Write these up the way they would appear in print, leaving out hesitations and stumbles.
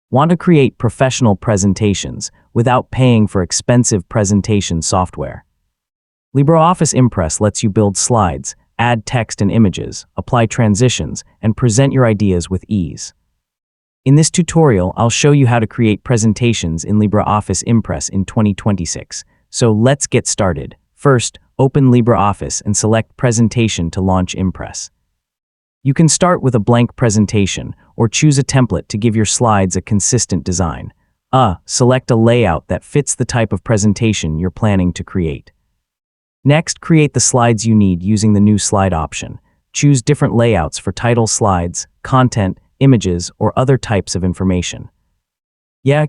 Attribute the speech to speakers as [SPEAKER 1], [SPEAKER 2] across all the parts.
[SPEAKER 1] Want to create professional presentations without paying for expensive presentation software? LibreOffice Impress lets you build slides, add text and images, apply transitions, and present your ideas with ease. In this tutorial, I'll show you how to create presentations in LibreOffice Impress in 2026. So let's get started. First, open LibreOffice and select Presentation to launch Impress. You can start with a blank presentation or choose a template to give your slides a consistent design. Select a layout that fits the type of presentation you're planning to create. Next, create the slides you need using the new slide option. Choose different layouts for title slides, content, images, or other types of information.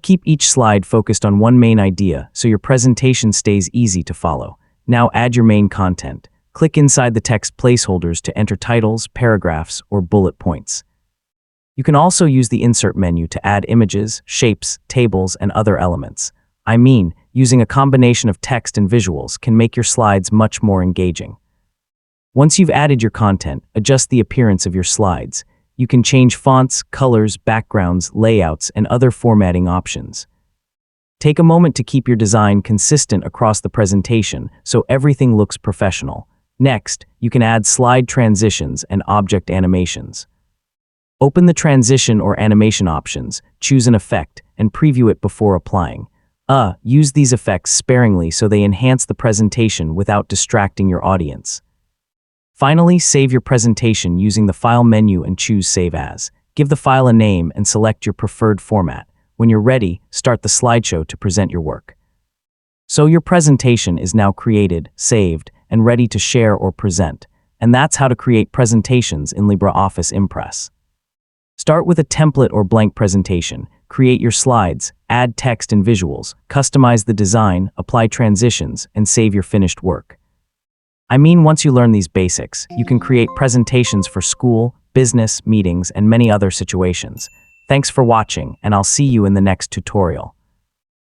[SPEAKER 1] Keep each slide focused on one main idea so your presentation stays easy to follow. Now add your main content. Click inside the text placeholders to enter titles, paragraphs, or bullet points. You can also use the Insert menu to add images, shapes, tables, and other elements. Using a combination of text and visuals can make your slides much more engaging. Once you've added your content, adjust the appearance of your slides. You can change fonts, colors, backgrounds, layouts, and other formatting options. Take a moment to keep your design consistent across the presentation so everything looks professional. Next, you can add slide transitions and object animations. Open the transition or animation options, choose an effect, and preview it before applying. Use these effects sparingly so they enhance the presentation without distracting your audience. Finally, save your presentation using the File menu and choose Save As. Give the file a name and select your preferred format. When you're ready, start the slideshow to present your work. So your presentation is now created, saved, and ready to share or present. And that's how to create presentations in LibreOffice Impress. Start with a template or blank presentation. Create your slides, add text and visuals, customize the design, apply transitions, and save your finished work. Once you learn these basics, you can create presentations for school, business, meetings, and many other situations. Thanks for watching, and I'll see you in the next tutorial.